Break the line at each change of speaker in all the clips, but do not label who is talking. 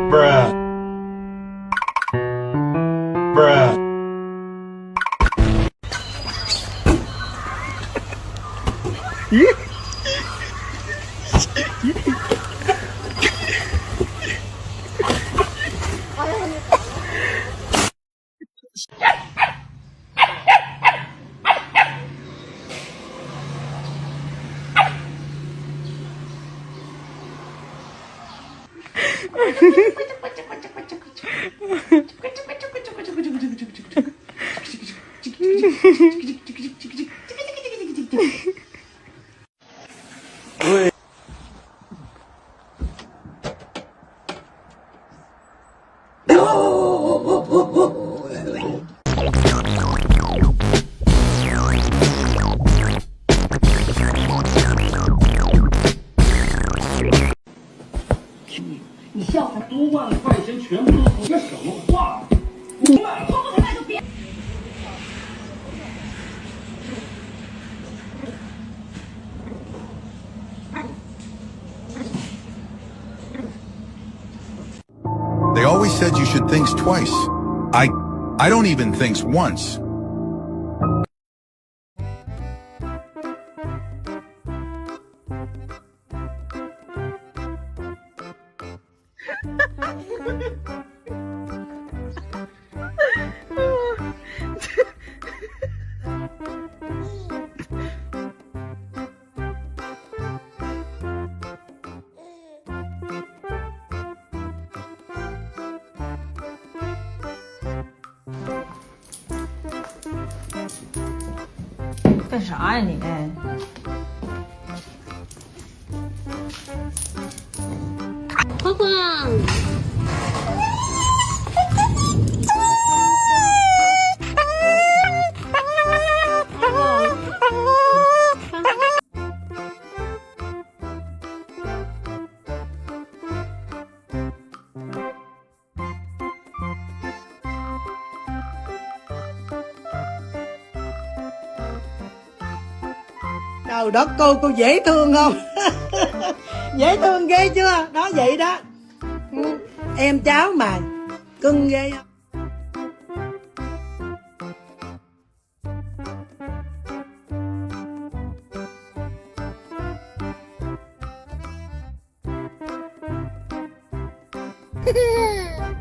Bruh. Bruh.
你笑话多万块钱全部都这什么话？你买后头那就别。
They always said you should think twice. I don't even think once.
干啥呀你？
欢欢，Trời
đất cô dễ thương không? Dễ thương ghê chưa? Đó vậy đó. Em cháu mà cưng ghê không?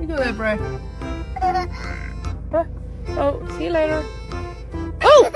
You do that, bro. Oh, see you later. Oh!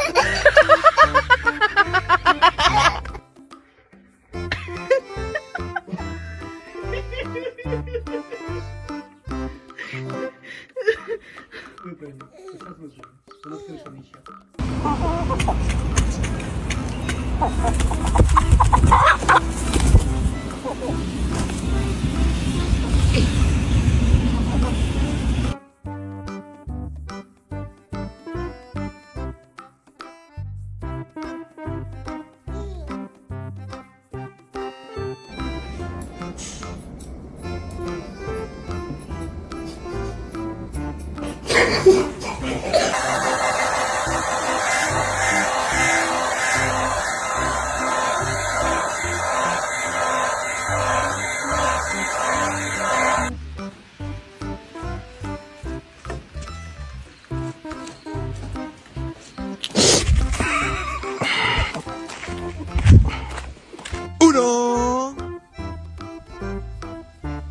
Uno,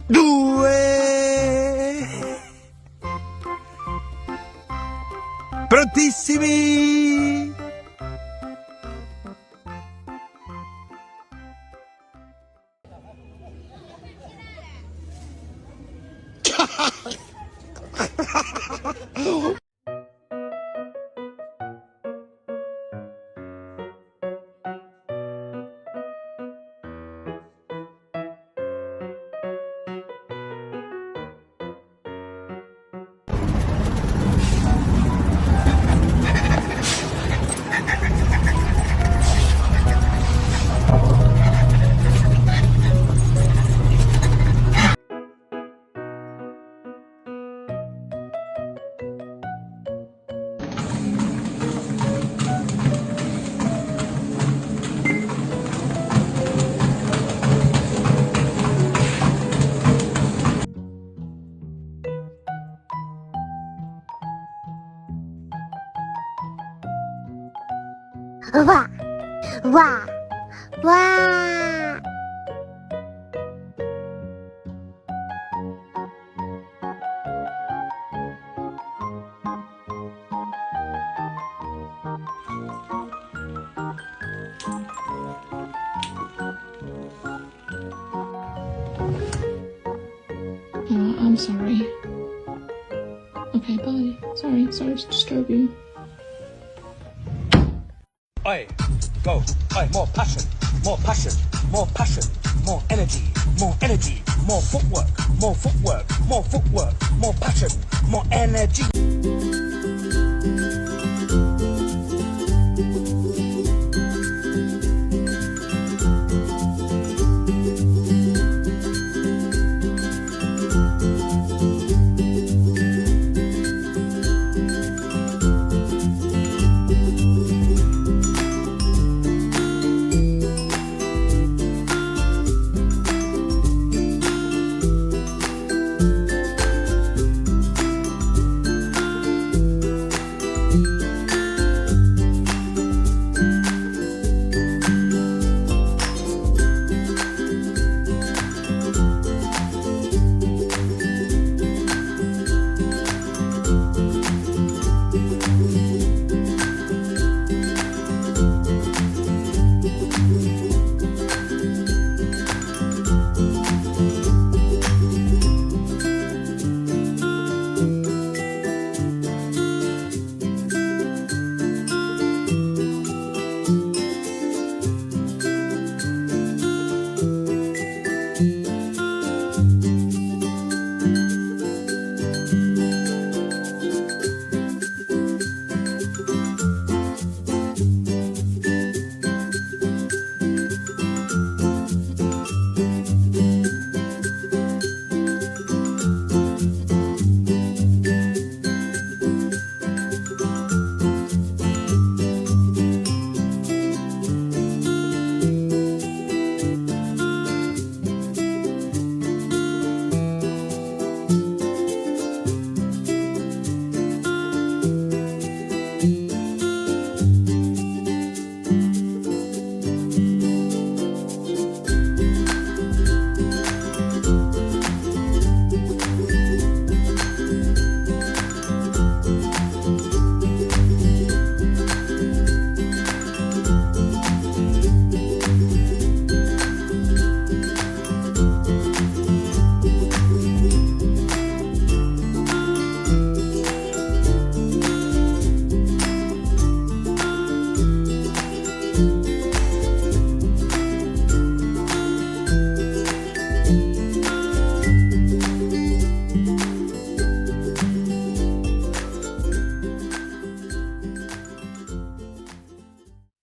due, prontissimi.
哇哇哇！I'm
sorry. Okay, bye. Sorry to disturb you.
Oi, go. Oi, more passion, more passion, more passion, more energy, more energy, more footwork, more footwork, more footwork, more passion, more energy.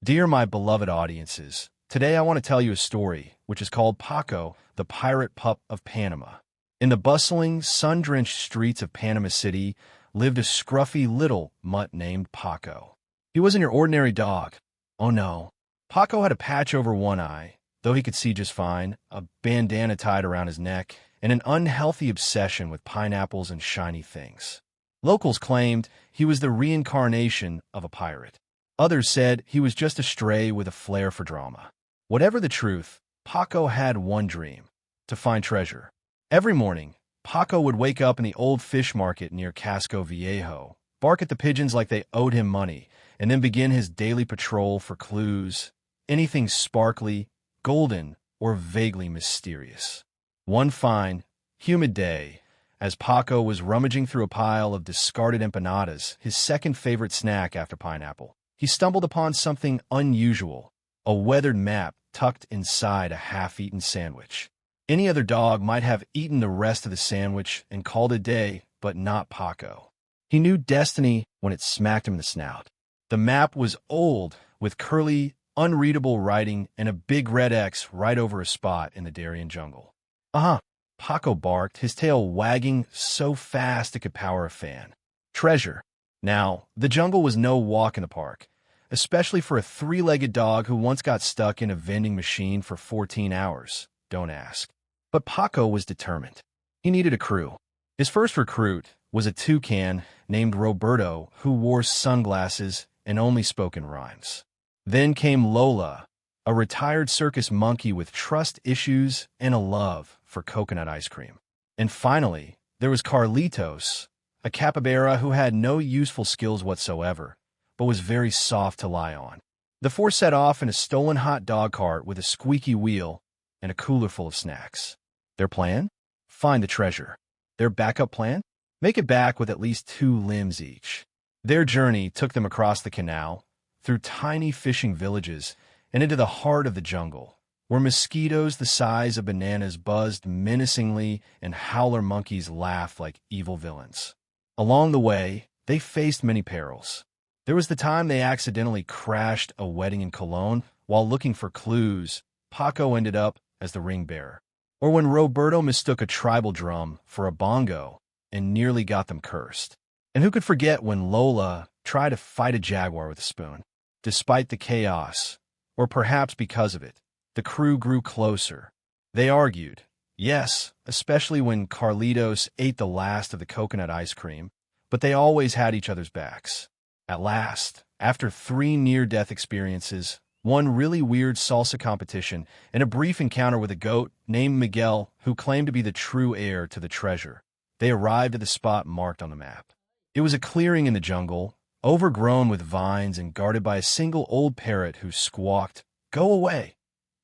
Dear my beloved audiences, today I want to tell you a story which is called Paco, the Pirate Pup of Panama. In the bustling, sun-drenched streets of Panama City lived a scruffy little mutt named Paco. He wasn't your ordinary dog. Oh no. Paco had a patch over one eye, though he could see just fine, a bandana tied around his neck, and an unhealthy obsession with pineapples and shiny things. Locals claimed he was the reincarnation of a pirate. Others said he was just a stray with a flair for drama. Whatever the truth, Paco had one dream: to find treasure. Every morning, Paco would wake up in the old fish market near Casco Viejo, bark at the pigeons like they owed him money, and then begin his daily patrol for clues, anything sparkly, golden, or vaguely mysterious. One fine, humid day, as Paco was rummaging through a pile of discarded empanadas, his second favorite snack after pineapple, he stumbled upon something unusual: a weathered map tucked inside a half-eaten sandwich. Any other dog might have eaten the rest of the sandwich and called it a day, but not Paco. He knew destiny when it smacked him in the snout. The map was old, with curly, unreadable writing and a big red X right over a spot in the Darien jungle. Uh-huh, Paco barked, his tail wagging so fast it could power a fan. Treasure. Now, the jungle was no walk in the park, especially for a three-legged dog who once got stuck in a vending machine for 14 hours. Don't ask. But Paco was determined. He needed a crew. His first recruit was a toucan named Roberto who wore sunglasses and only spoke in rhymes. Then came Lola, a retired circus monkey with trust issues and a love for coconut ice cream. And finally, there was Carlitos, a capybara who had no useful skills whatsoever, but was very soft to lie on. The four set off in a stolen hot dog cart with a squeaky wheel and a cooler full of snacks. Their plan? Find the treasure. Their backup plan? Make it back with at least 2 limbs each. Their journey took them across the canal, through tiny fishing villages, and into the heart of the jungle, where mosquitoes the size of bananas buzzed menacingly and howler monkeys laughed like evil villains. Along the way, they faced many perils. There was the time they accidentally crashed a wedding in Cologne while looking for clues. Paco ended up as the ring bearer. Or when Roberto mistook a tribal drum for a bongo and nearly got them cursed. And who could forget when Lola tried to fight a jaguar with a spoon? Despite the chaos, or perhaps because of it, the crew grew closer. They argued, yes, especially when Carlitos ate the last of the coconut ice cream, but they always had each other's backs. At last, after 3 near-death experiences, 1 really weird salsa competition, and a brief encounter with a goat named Miguel who claimed to be the true heir to the treasure, they arrived at the spot marked on the map. It was a clearing in the jungle, overgrown with vines and guarded by a single old parrot who squawked, "Go away,"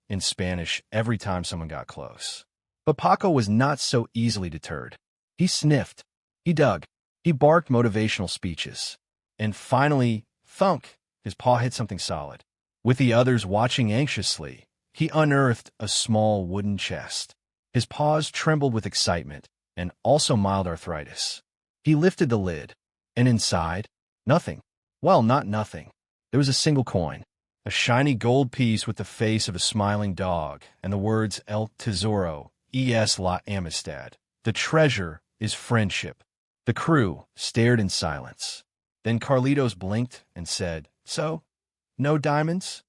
in Spanish every time someone got close. But Paco was not so easily deterred. He sniffed, he dug, he barked motivational speeches. And finally, thunk, his paw hit something solid. With the others watching anxiously, he unearthed a small wooden chest. His paws trembled with excitement and also mild arthritis. He lifted the lid, and inside, nothing. Well, not nothing. There was a single coin, a shiny gold piece with the face of a smiling dog and the words El Tesoro, es la amistad. The treasure is friendship. The crew stared in silence. Then Carlitos blinked and said, "So, no diamonds?"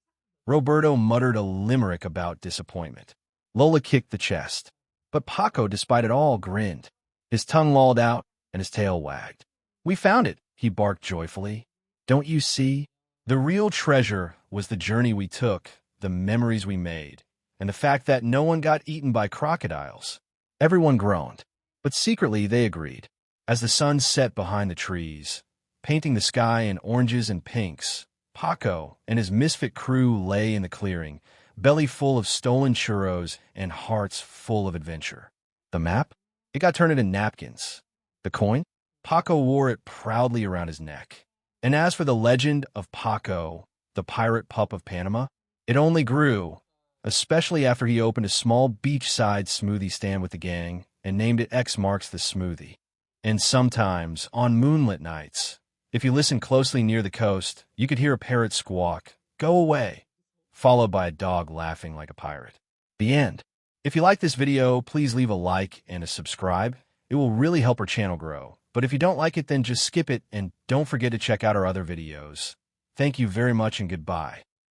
Roberto muttered a limerick about disappointment. Lola kicked the chest. But Paco, despite it all, grinned. His tongue lolled out and his tail wagged. "We found it," he barked joyfully. "Don't you see? The real treasure was the journey we took, the memories we made, and the fact that no one got eaten by crocodiles." Everyone groaned, but secretly they agreed. As the sun set behind the trees, painting the sky in oranges and pinks, Paco and his misfit crew lay in the clearing, belly full of stolen churros and hearts full of adventure. The map? It got turned into napkins. The coin? Paco wore it proudly around his neck. And as for the legend of Paco, the pirate pup of Panama, it only grew, especially after he opened a small beachside smoothie stand with the gang and named it X Marks the Smoothie. And sometimes, on moonlit nights, if you listen closely near the coast, you could hear a parrot squawk, "Go away," followed by a dog laughing like a pirate. The end. If you like this video, please leave a like and a subscribe. It will really help our channel grow. But if you don't like it, then just skip it and don't forget to check out our other videos. Thank you very much and goodbye.